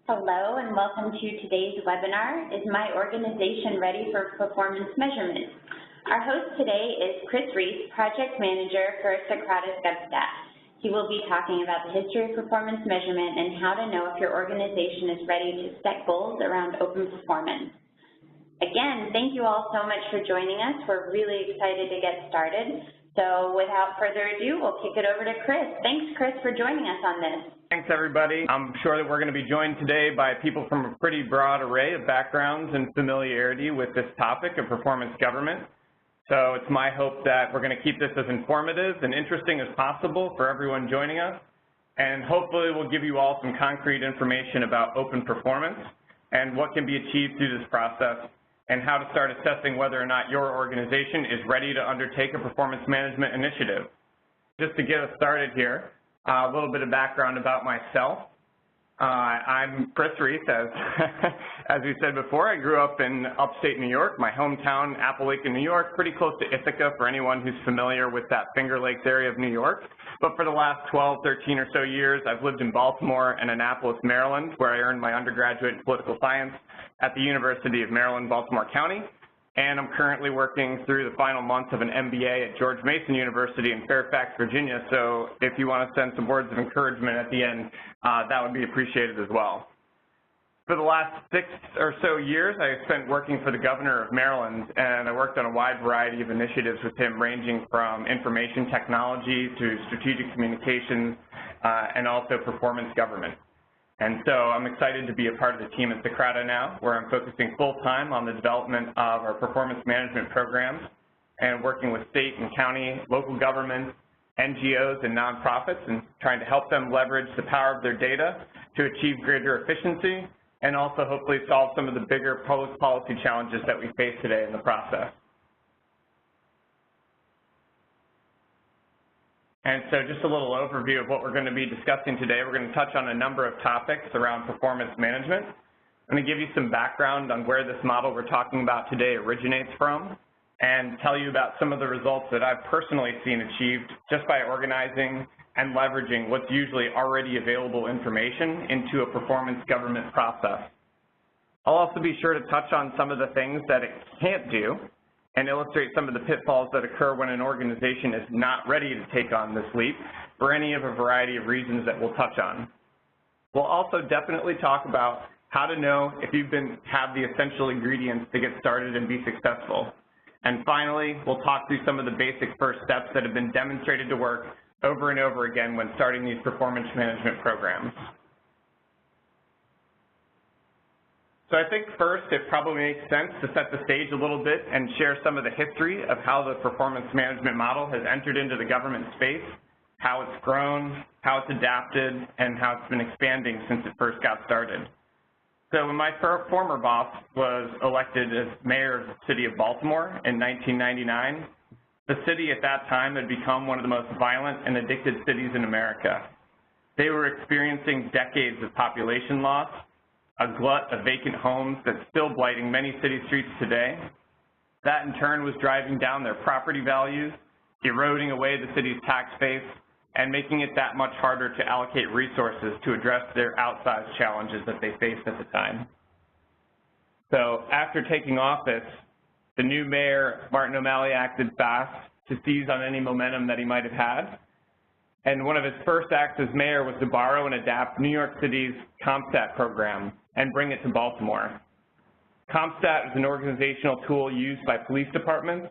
Hello and welcome to today's webinar, Is My Organization Ready for Performance Measurement? Our host today is Chris Reese, Project Manager for Socrates GovStat. He will be talking about the history of performance measurement and how to know if your organization is ready to set goals around open performance. Again, thank you all so much for joining us. We're really excited to get started. So without further ado, we'll kick it over to Chris. Thanks, Chris, for joining us on this. Thanks, everybody. I'm sure that we're going to be joined today by people from a pretty broad array of backgrounds and familiarity with this topic of performance government. So it's my hope that we're going to keep this as informative and interesting as possible for everyone joining us. And hopefully we'll give you all some concrete information about open performance and what can be achieved through this process, and how to start assessing whether or not your organization is ready to undertake a performance management initiative. Just to get us started here, a little bit of background about myself. I'm Chris Reese, as we said before. I grew up in upstate New York, my hometown, Appalachian, New York, pretty close to Ithaca for anyone who's familiar with that Finger Lakes area of New York. But for the last 12, 13 or so years, I've lived in Baltimore and Annapolis, Maryland, where I earned my undergraduate in political science at the University of Maryland, Baltimore County. And I'm currently working through the final months of an MBA at George Mason University in Fairfax, Virginia. So if you want to send some words of encouragement at the end, that would be appreciated as well. For the last 6 or so years, I spent working for the governor of Maryland, and I worked on a wide variety of initiatives with him, ranging from information technology to strategic communications and also performance government. And so I'm excited to be a part of the team at Socrates now, where I'm focusing full-time on the development of our performance management programs and working with state and county, local governments, NGOs, and nonprofits, and trying to help them leverage the power of their data to achieve greater efficiency and also hopefully solve some of the bigger public policy challenges that we face today in the process. And so just a little overview of what we're going to be discussing today. We're going to touch on a number of topics around performance management. I'm going to give you some background on where this model we're talking about today originates from, and tell you about some of the results that I've personally seen achieved just by organizing and leveraging what's usually already available information into a performance government process. I'll also be sure to touch on some of the things that it can't do and illustrate some of the pitfalls that occur when an organization is not ready to take on this leap for any of a variety of reasons that we'll touch on. We'll also definitely talk about how to know if you've have the essential ingredients to get started and be successful. And finally, we'll talk through some of the basic first steps that have been demonstrated to work over and over again when starting these performance management programs. So I think first it probably makes sense to set the stage a little bit and share some of the history of how the performance management model has entered into the government space, how it's grown, how it's adapted, and how it's been expanding since it first got started. So when my former boss was elected as mayor of the city of Baltimore in 1999, the city at that time had become one of the most violent and addicted cities in America. They were experiencing decades of population loss, a glut of vacant homes that's still blighting many city streets today. That in turn was driving down their property values, eroding away the city's tax base, and making it that much harder to allocate resources to address their outsized challenges that they faced at the time. So after taking office, the new mayor, Martin O'Malley, acted fast to seize on any momentum that he might have had. And one of his first acts as mayor was to borrow and adapt New York City's CompStat program and bring it to Baltimore. CompStat is an organizational tool used by police departments,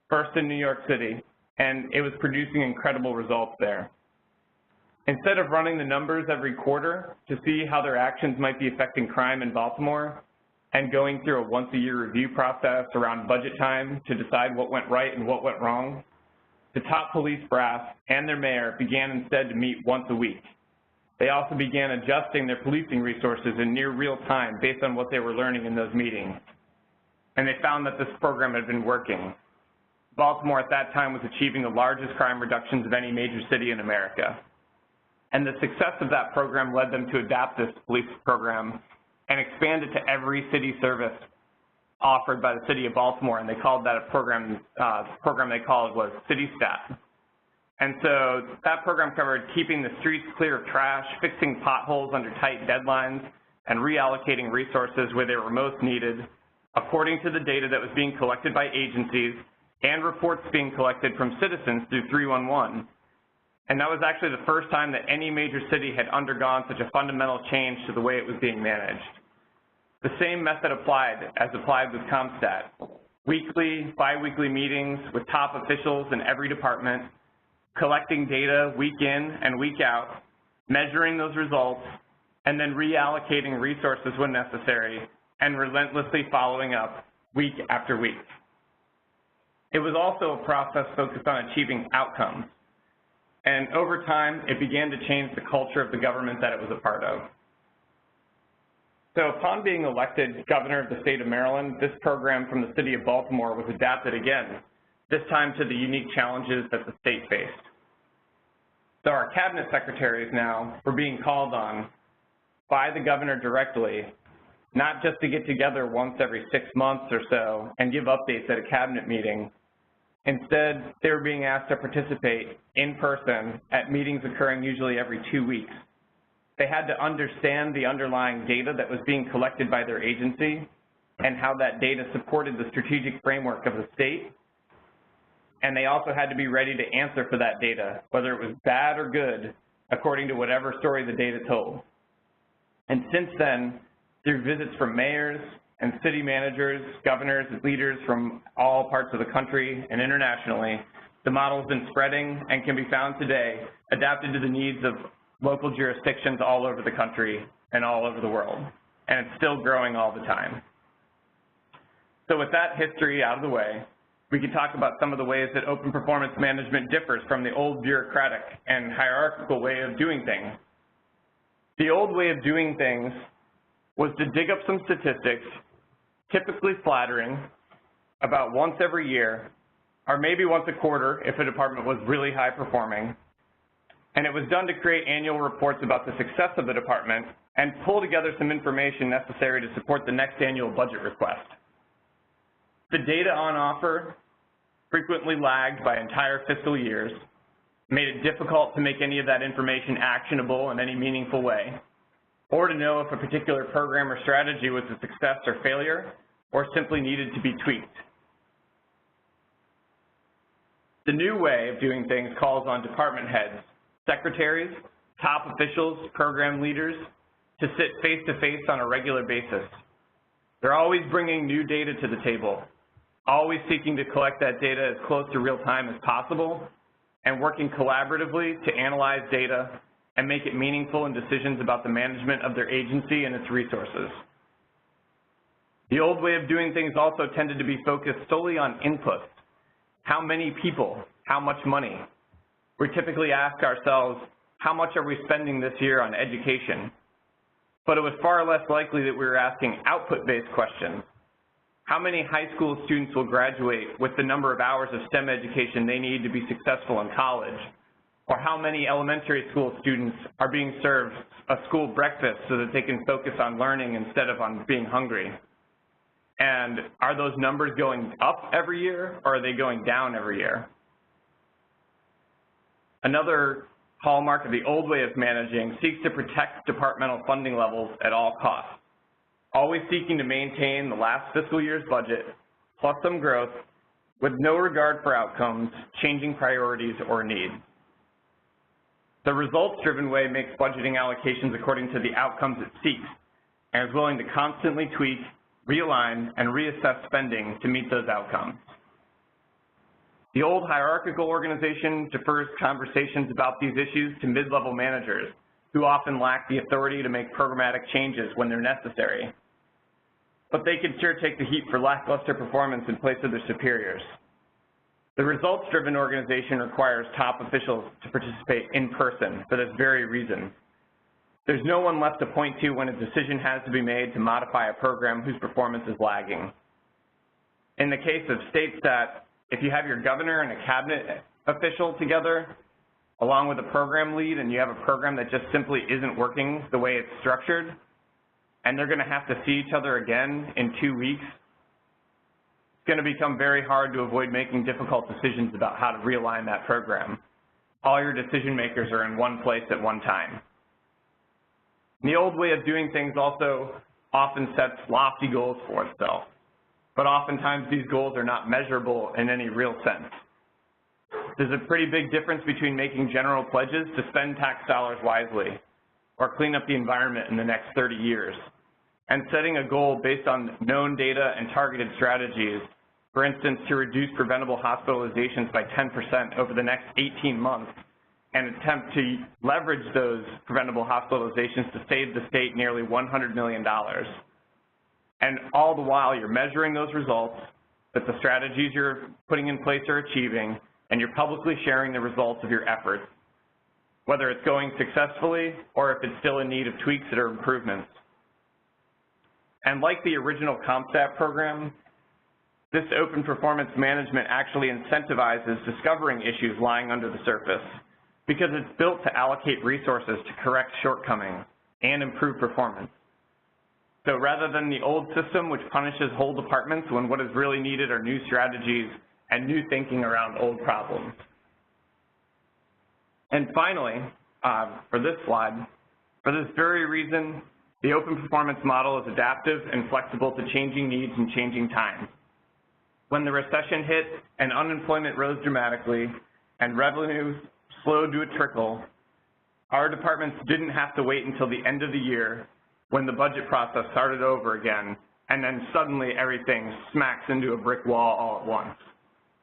first in New York City, and it was producing incredible results there. Instead of running the numbers every quarter to see how their actions might be affecting crime in Baltimore and going through a once-a-year review process around budget time to decide what went right and what went wrong, the top police brass and their mayor began instead to meet once a week. They also began adjusting their policing resources in near real time based on what they were learning in those meetings. And they found that this program had been working. Baltimore at that time was achieving the largest crime reductions of any major city in America. And the success of that program led them to adapt this police program and expand it to every city service offered by the city of Baltimore, and they called that a program, they called was CityStat. And so that program covered keeping the streets clear of trash, fixing potholes under tight deadlines, and reallocating resources where they were most needed according to the data that was being collected by agencies and reports being collected from citizens through 311. And that was actually the first time that any major city had undergone such a fundamental change to the way it was being managed. The same method applied with CompStat. Weekly, bi-weekly meetings with top officials in every department, collecting data week in and week out, measuring those results, and then reallocating resources when necessary, and relentlessly following up week after week. It was also a process focused on achieving outcomes. And over time, it began to change the culture of the government that it was a part of. So upon being elected governor of the state of Maryland, this program from the city of Baltimore was adapted again, this time to the unique challenges that the state faced. So our cabinet secretaries now were being called on by the governor directly, not just to get together once every 6 months or so and give updates at a cabinet meeting. Instead, they were being asked to participate in person at meetings occurring usually every 2 weeks. They had to understand the underlying data that was being collected by their agency and how that data supported the strategic framework of the state. And they also had to be ready to answer for that data, whether it was bad or good, according to whatever story the data told. And since then, through visits from mayors and city managers, governors, and leaders from all parts of the country and internationally, the model has been spreading and can be found today, adapted to the needs of local jurisdictions all over the country and all over the world. And it's still growing all the time. So with that history out of the way, we can talk about some of the ways that open performance management differs from the old bureaucratic and hierarchical way of doing things. The old way of doing things was to dig up some statistics, typically flattering, about once every year, or maybe once a quarter if a department was really high performing. And it was done to create annual reports about the success of the department and pull together some information necessary to support the next annual budget request. The data on offer frequently lagged by entire fiscal years, made it difficult to make any of that information actionable in any meaningful way, or to know if a particular program or strategy was a success or failure, or simply needed to be tweaked. The new way of doing things calls on department heads, secretaries, top officials, program leaders to sit face-to-face on a regular basis. They're always bringing new data to the table, always seeking to collect that data as close to real time as possible, and working collaboratively to analyze data and make it meaningful in decisions about the management of their agency and its resources. The old way of doing things also tended to be focused solely on inputs. How many people? How much money? We typically ask ourselves, how much are we spending this year on education? But it was far less likely that we were asking output-based questions. How many high school students will graduate with the number of hours of STEM education they need to be successful in college? Or how many elementary school students are being served a school breakfast so that they can focus on learning instead of on being hungry? And are those numbers going up every year, or are they going down every year? Another hallmark of the old way of managing seeks to protect departmental funding levels at all costs, always seeking to maintain the last fiscal year's budget, plus some growth, with no regard for outcomes, changing priorities, or needs. The results-driven way makes budgeting allocations according to the outcomes it seeks, and is willing to constantly tweak, realign, and reassess spending to meet those outcomes. The old hierarchical organization defers conversations about these issues to mid-level managers, who often lack the authority to make programmatic changes when they're necessary. But they can sure take the heat for lackluster performance in place of their superiors. The results-driven organization requires top officials to participate in person for this very reason. There's no one left to point to when a decision has to be made to modify a program whose performance is lagging. In the case of StateStat, if you have your governor and a cabinet official together, along with a program lead, and you have a program that just simply isn't working the way it's structured, and they're going to have to see each other again in 2 weeks, it's going to become very hard to avoid making difficult decisions about how to realign that program. All your decision makers are in one place at one time. And the old way of doing things also often sets lofty goals for itself, but oftentimes these goals are not measurable in any real sense. There's a pretty big difference between making general pledges to spend tax dollars wisely or clean up the environment in the next 30 years, and setting a goal based on known data and targeted strategies, for instance, to reduce preventable hospitalizations by 10% over the next 18 months, and attempt to leverage those preventable hospitalizations to save the state nearly $100 million. And all the while, you're measuring those results, that the strategies you're putting in place are achieving, and you're publicly sharing the results of your efforts, whether it's going successfully or if it's still in need of tweaks or improvements. And like the original CompStat program, this open performance management actually incentivizes discovering issues lying under the surface, because it's built to allocate resources to correct shortcomings and improve performance. So rather than the old system, which punishes whole departments when what is really needed are new strategies and new thinking around old problems. And finally, for this slide, for this very reason, the open performance model is adaptive and flexible to changing needs and changing times. When the recession hit and unemployment rose dramatically and revenues slowed to a trickle, our departments didn't have to wait until the end of the year when the budget process started over again, and then suddenly everything smacks into a brick wall all at once.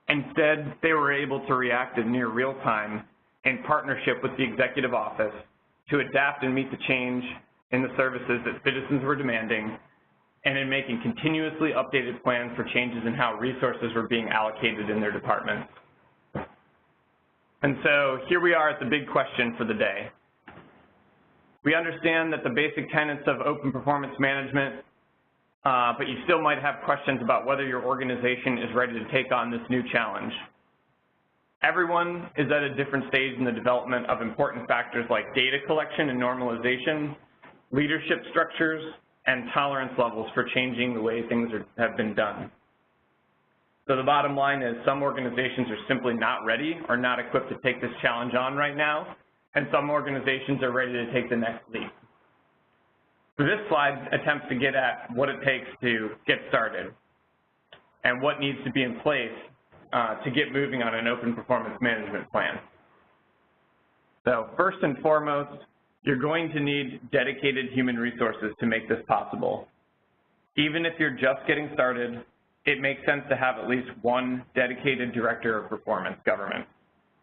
Instead, they were able to react in near real time in partnership with the executive office to adapt and meet the change in the services that citizens were demanding, and in making continuously updated plans for changes in how resources were being allocated in their departments. And so here we are at the big question for the day. We understand that the basic tenets of open performance management, but you still might have questions about whether your organization is ready to take on this new challenge. Everyone is at a different stage in the development of important factors like data collection and normalization, leadership structures, and tolerance levels for changing the way things have been done. So the bottom line is some organizations are simply not ready or not equipped to take this challenge on right now, and some organizations are ready to take the next leap. So this slide attempts to get at what it takes to get started and what needs to be in place to get moving on an open performance management plan. So first and foremost, you're going to need dedicated human resources to make this possible. Even if you're just getting started, it makes sense to have at least one dedicated director of performance government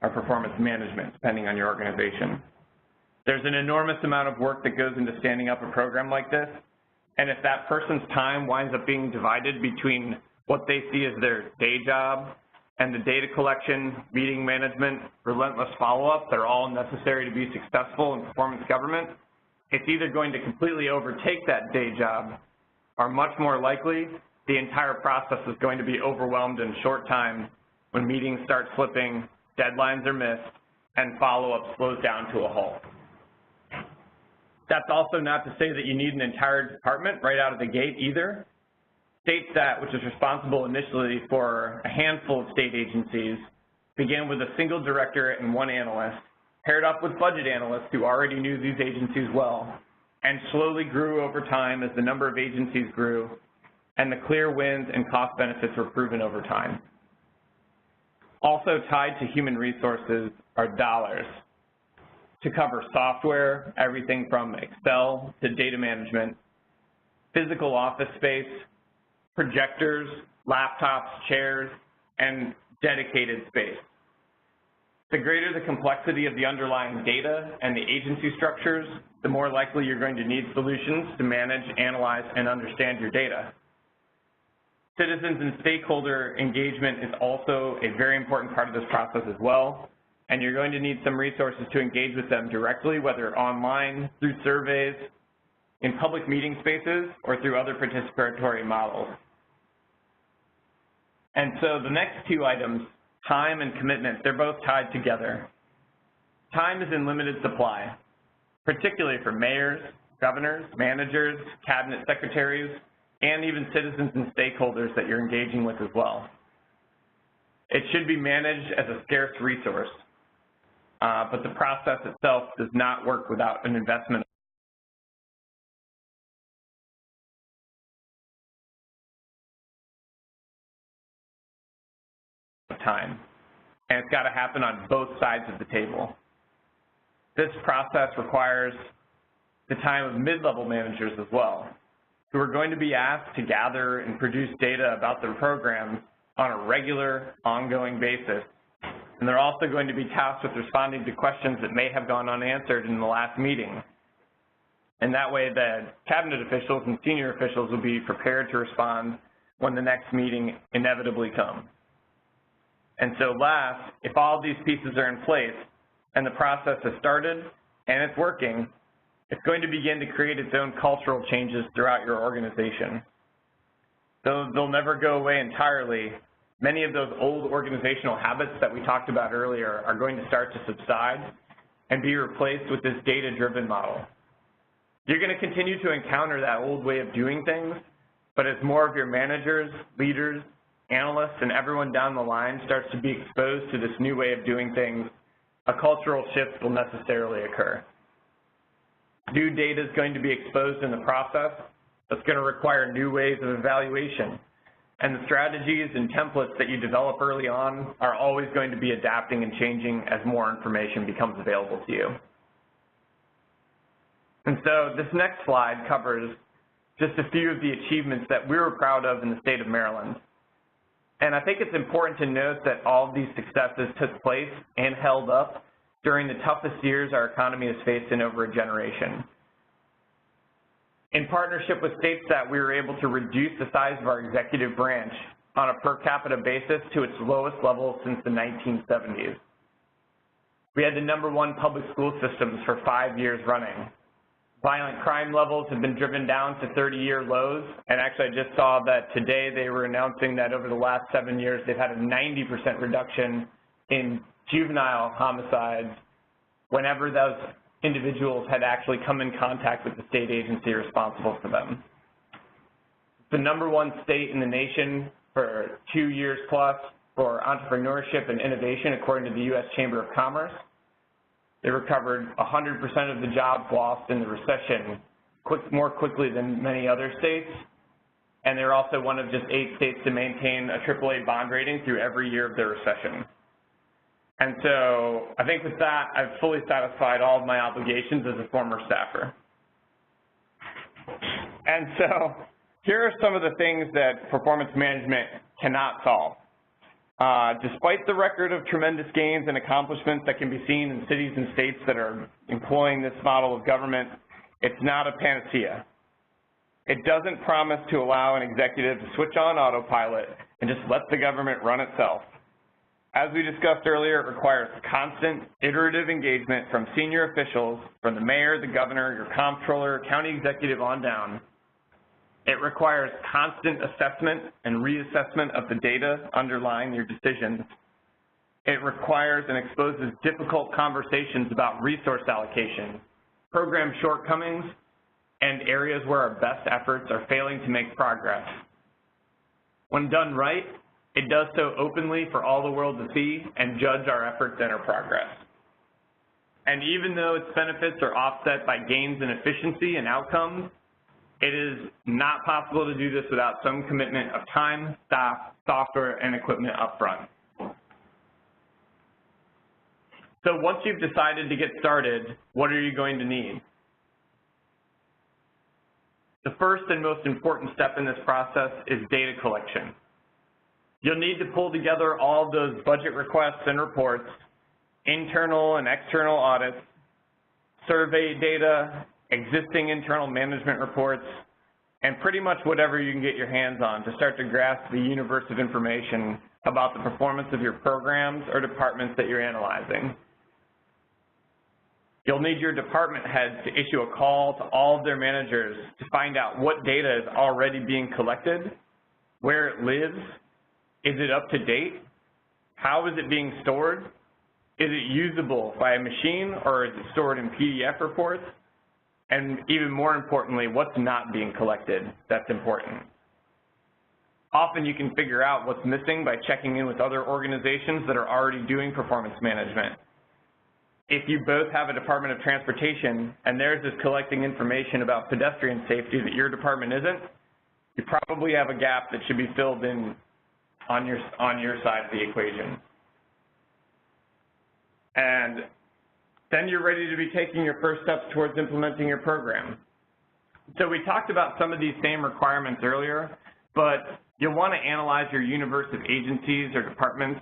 or performance management, depending on your organization. There's an enormous amount of work that goes into standing up a program like this, and if that person's time winds up being divided between what they see as their day job and the data collection, meeting management, relentless follow-up that are all necessary to be successful in performance government, it's either going to completely overtake that day job, or much more likely, the entire process is going to be overwhelmed in short time when meetings start slipping, deadlines are missed, and follow-up slows down to a halt. That's also not to say that you need an entire department right out of the gate either. StateStat, which is responsible initially for a handful of state agencies, began with a single director and one analyst, paired up with budget analysts who already knew these agencies well, and slowly grew over time as the number of agencies grew, and the clear wins and cost benefits were proven over time. Also tied to human resources are dollars to cover software, everything from Excel to data management, physical office space, projectors, laptops, chairs, and dedicated space. The greater the complexity of the underlying data and the agency structures, the more likely you're going to need solutions to manage, analyze, and understand your data. Citizens and stakeholder engagement is also a very important part of this process as well, and you're going to need some resources to engage with them directly, whether online, through surveys, in public meeting spaces, or through other participatory models. And so the next two items, time and commitment, they're both tied together. Time is in limited supply, particularly for mayors, governors, managers, cabinet secretaries, and even citizens and stakeholders that you're engaging with as well. It should be managed as a scarce resource, but the process itself does not work without an investment time. And it's got to happen on both sides of the table. This process requires the time of mid-level managers as well, who are going to be asked to gather and produce data about their programs on a regular, ongoing basis. And they're also going to be tasked with responding to questions that may have gone unanswered in the last meeting. And that way the cabinet officials and senior officials will be prepared to respond when the next meeting inevitably comes. And so last, if all of these pieces are in place and the process has started and it's working, it's going to begin to create its own cultural changes throughout your organization. Though they'll never go away entirely, many of those old organizational habits that we talked about earlier are going to start to subside and be replaced with this data-driven model. You're going to continue to encounter that old way of doing things, but as more of your managers, leaders, analysts, and everyone down the line starts to be exposed to this new way of doing things, a cultural shift will necessarily occur. New data is going to be exposed in the process. That's going to require new ways of evaluation. And the strategies and templates that you develop early on are always going to be adapting and changing as more information becomes available to you. And so this next slide covers just a few of the achievements that we were proud of in the state of Maryland. And I think it's important to note that all of these successes took place and held up during the toughest years our economy has faced in over a generation. In partnership with StateStat, we were able to reduce the size of our executive branch on a per capita basis to its lowest level since the 1970s. We had the #1 public school systems for 5 years running. Violent crime levels have been driven down to 30-year lows, and actually I just saw that today they were announcing that over the last 7 years they've had a 90% reduction in juvenile homicides whenever those individuals had actually come in contact with the state agency responsible for them. The #1 state in the nation for 2 years plus for entrepreneurship and innovation according to the U.S. Chamber of Commerce. They recovered 100% of the jobs lost in the recession more quickly than many other states, and they're also one of just 8 states to maintain a AAA bond rating through every year of their recession. And so I think with that, I've fully satisfied all of my obligations as a former staffer. And so here are some of the things that performance management cannot solve. Despite the record of tremendous gains and accomplishments that can be seen in cities and states that are employing this model of government, it's not a panacea. It doesn't promise to allow an executive to switch on autopilot and just let the government run itself. As we discussed earlier, it requires constant, iterative engagement from senior officials, from the mayor, the governor, your comptroller, county executive on down. It requires constant assessment and reassessment of the data underlying your decisions. It requires and exposes difficult conversations about resource allocation, program shortcomings, and areas where our best efforts are failing to make progress. When done right, it does so openly for all the world to see and judge our efforts and our progress. And even though its benefits are offset by gains in efficiency and outcomes, it is not possible to do this without some commitment of time, staff, software, and equipment up front. So once you've decided to get started, what are you going to need? The first and most important step in this process is data collection. You'll need to pull together all of those budget requests and reports, internal and external audits, survey data, existing internal management reports, and pretty much whatever you can get your hands on to start to grasp the universe of information about the performance of your programs or departments that you're analyzing. You'll need your department heads to issue a call to all of their managers to find out what data is already being collected, where it lives, is it up to date, how is it being stored, is it usable by a machine or is it stored in PDF reports, and even more importantly, what's not being collected that's important. Often you can figure out what's missing by checking in with other organizations that are already doing performance management. If you both have a Department of Transportation and theirs is collecting information about pedestrian safety that your department isn't, you probably have a gap that should be filled in on your side of the equation. And then you're ready to be taking your first steps towards implementing your program. So we talked about some of these same requirements earlier, but you'll want to analyze your universe of agencies or departments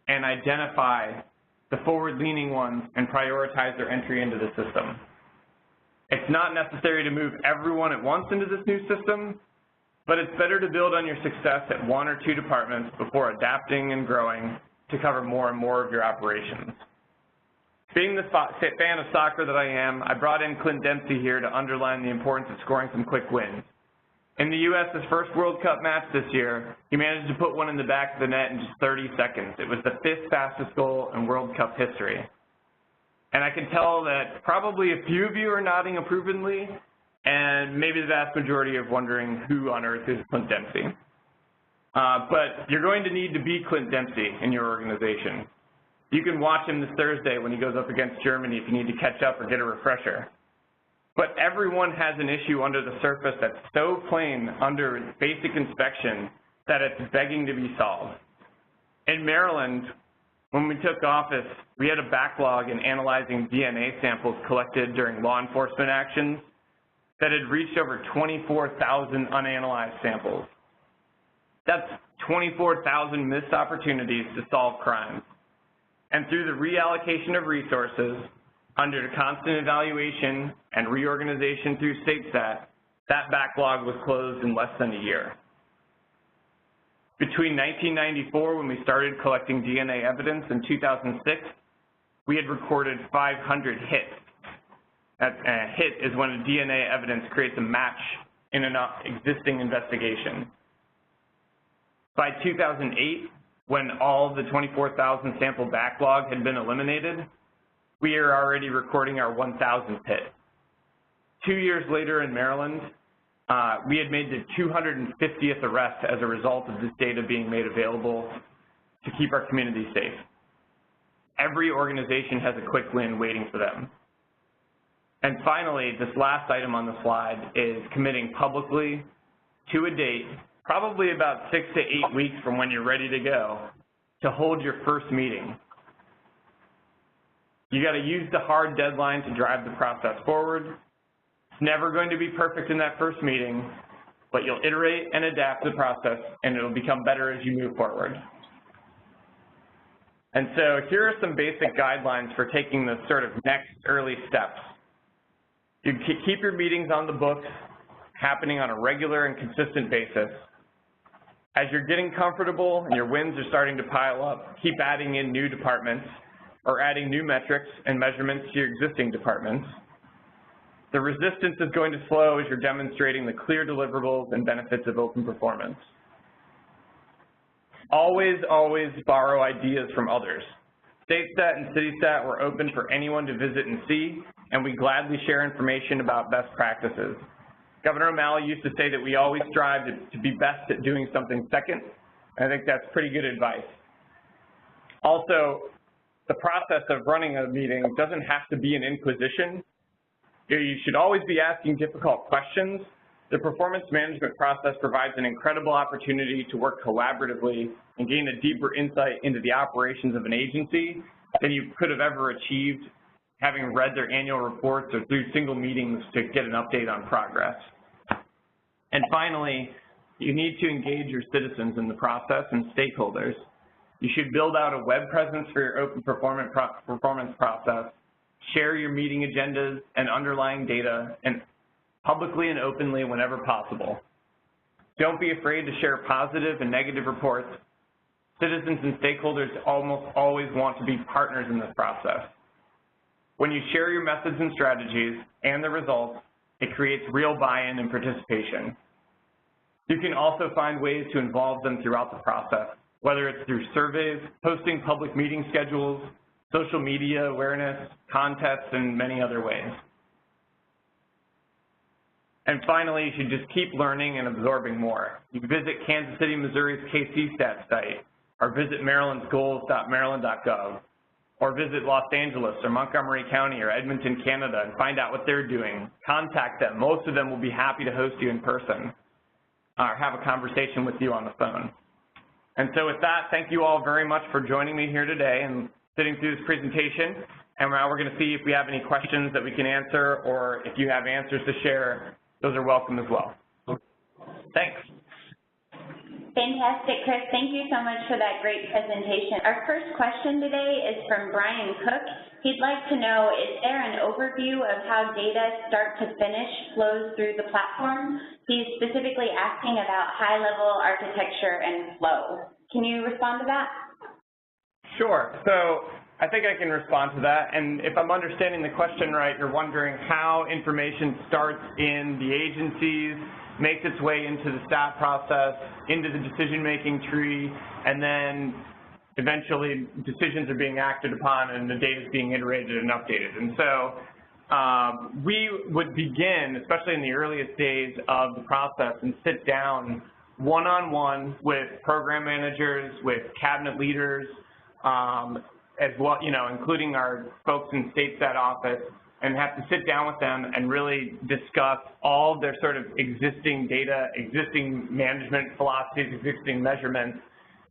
and identify the forward-leaning ones and prioritize their entry into the system. It's not necessary to move everyone at once into this new system, but it's better to build on your success at one or two departments before adapting and growing to cover more and more of your operations. Being the fan of soccer that I am, I brought in Clint Dempsey here to underline the importance of scoring some quick wins. In the U.S.'s first World Cup match this year, he managed to put one in the back of the net in just 30 seconds. It was the 5th fastest goal in World Cup history. And I can tell that probably a few of you are nodding approvingly, and maybe the vast majority of wondering who on earth is Clint Dempsey. But you're going to need to be Clint Dempsey in your organization. You can watch him this Thursday when he goes up against Germany if you need to catch up or get a refresher. But everyone has an issue under the surface that's so plain under basic inspection that it's begging to be solved. In Maryland, when we took office, we had a backlog in analyzing DNA samples collected during law enforcement actions that had reached over 24,000 unanalyzed samples. That's 24,000 missed opportunities to solve crimes. And through the reallocation of resources, under the constant evaluation and reorganization through StateStat, that backlog was closed in less than a year. Between 1994, when we started collecting DNA evidence, and 2006, we had recorded 500 hits. A hit is when a DNA evidence creates a match in an existing investigation. By 2008, when all the 24,000 sample backlog had been eliminated, we are already recording our 1,000th hit. 2 years later in Maryland, we had made the 250th arrest as a result of this data being made available to keep our community safe. Every organization has a quick win waiting for them. And finally, this last item on the slide is committing publicly to a date, probably about 6 to 8 weeks from when you're ready to go, to hold your first meeting. You got to use the hard deadline to drive the process forward. It's never going to be perfect in that first meeting, but you'll iterate and adapt the process, and it'll become better as you move forward. And so here are some basic guidelines for taking the sort of next early steps. You keep your meetings on the books, happening on a regular and consistent basis. As you're getting comfortable and your wins are starting to pile up, keep adding in new departments or adding new metrics and measurements to your existing departments. The resistance is going to slow as you're demonstrating the clear deliverables and benefits of open performance. Always, always borrow ideas from others. StateStat and CityStat were open for anyone to visit and see, and we gladly share information about best practices. Governor O'Malley used to say that we always strive to be best at doing something second. I think that's pretty good advice. Also, the process of running a meeting doesn't have to be an inquisition. You should always be asking difficult questions. The performance management process provides an incredible opportunity to work collaboratively and gain a deeper insight into the operations of an agency than you could have ever achieved having read their annual reports or through single meetings to get an update on progress. And finally, you need to engage your citizens in the process and stakeholders. You should build out a web presence for your open performance process, share your meeting agendas and underlying data, and publicly and openly whenever possible. Don't be afraid to share positive and negative reports. Citizens and stakeholders almost always want to be partners in this process. When you share your methods and strategies and the results, it creates real buy-in and participation. You can also find ways to involve them throughout the process, whether it's through surveys, posting public meeting schedules, social media awareness, contests, and many other ways. And finally, you should just keep learning and absorbing more. You can visit Kansas City, Missouri's KCStat site, or visit Maryland's goals.maryland.gov, or visit Los Angeles or Montgomery County or Edmonton, Canada, and find out what they're doing. Contact them. Most of them will be happy to host you in person or have a conversation with you on the phone. And so with that, thank you all very much for joining me here today and sitting through this presentation. And now we're going to see if we have any questions that we can answer, or if you have answers to share, those are welcome as well. Thanks. Fantastic, Chris. Thank you so much for that great presentation. Our first question today is from Brian Cook. He'd like to know, is there an overview of how data start to finish flows through the platform? He's specifically asking about high-level architecture and flow. Can you respond to that? Sure. So I think I can respond to that. And if I'm understanding the question right, you're wondering how information starts in the agencies, makes its way into the stat process, into the decision-making tree, and then eventually decisions are being acted upon and the data is being iterated and updated. And so we would begin, especially in the earliest days of the process, and sit down one-on-one with program managers, with cabinet leaders, as well, including our folks in state stat office, and have to sit down with them and really discuss all of their sort of existing data, existing management philosophies, existing measurements,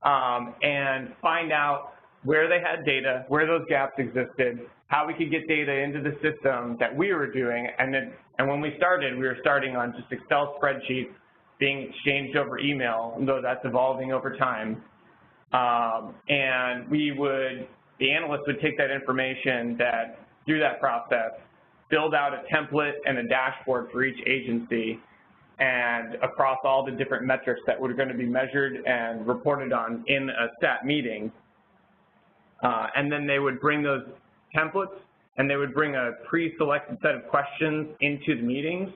and find out where they had data, where those gaps existed, how we could get data into the system that we were doing. And when we started, we were starting on just Excel spreadsheets being exchanged over email, though that's evolving over time. And the analysts would take that information through that process, build out a template and a dashboard for each agency and across all the different metrics that were going to be measured and reported on in a stat meeting. And then they would bring those templates and they would bring a pre-selected set of questions into the meetings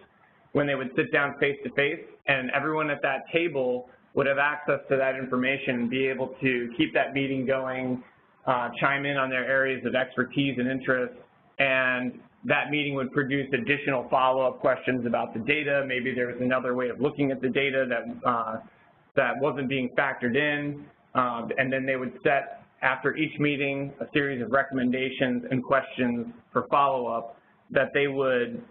when they would sit down face-to-face, and everyone at that table would have access to that information and be able to keep that meeting going, chime in on their areas of expertise and interest, and that meeting would produce additional follow-up questions about the data. Maybe there was another way of looking at the data that wasn't being factored in, and then they would set, after each meeting, a series of recommendations and questions for follow-up that they would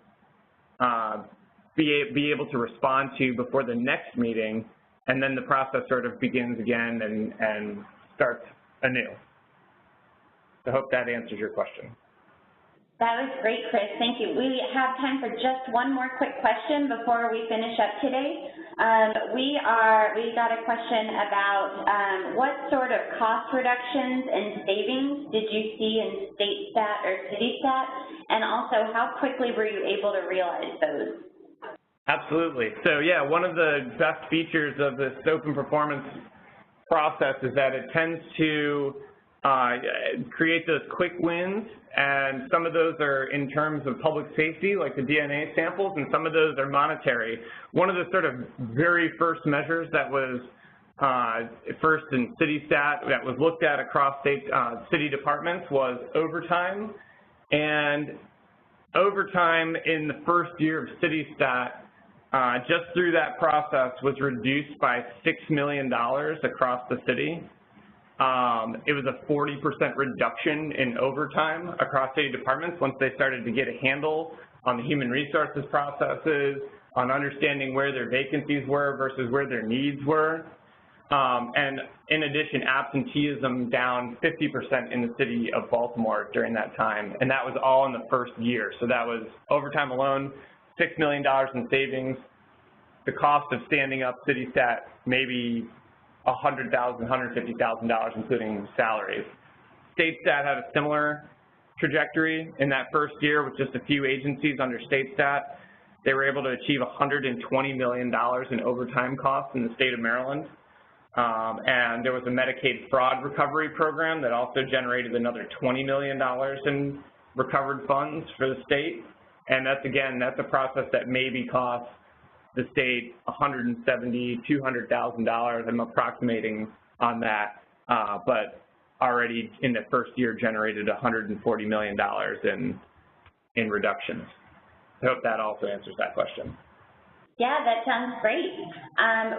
be able to respond to before the next meeting, and then the process sort of begins again and starts anew. I hope that answers your question. That was great, Chris. Thank you. We have time for just one more quick question before we finish up today. We got a question about what sort of cost reductions and savings did you see in state stat or city stat, and also how quickly were you able to realize those? Absolutely. So yeah, one of the best features of this open performance process is that it tends to create those quick wins, and some of those are in terms of public safety, like the DNA samples, and some of those are monetary. One of the sort of very first measures that was first in city stat that was looked at across city departments was overtime, and overtime in the first year of city stat, just through that process, was reduced by $6 million across the city. It was a 40% reduction in overtime across city departments once they started to get a handle on the human resources processes, on understanding where their vacancies were versus where their needs were. And in addition, absenteeism down 50% in the city of Baltimore during that time, and that was all in the first year. So that was overtime alone, $6 million in savings. The cost of standing up city stat, maybe $100,000, $150,000, including salaries. State stat had a similar trajectory in that first year with just a few agencies under state stat. They were able to achieve $120 million in overtime costs in the state of Maryland. And there was a Medicaid fraud recovery program that also generated another $20 million in recovered funds for the state. And that's, again, that's a process that maybe costs the state $170,000, $200,000. I'm approximating on that, but already in the first year generated $140 million in reductions. I hope that also answers that question. Yeah, that sounds great.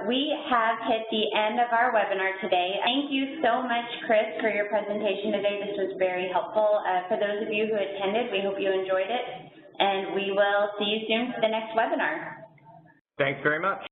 We have hit the end of our webinar today. Thank you so much, Chris, for your presentation today. This was very helpful. For those of you who attended, we hope you enjoyed it, and we will see you soon for the next webinar. Thanks very much.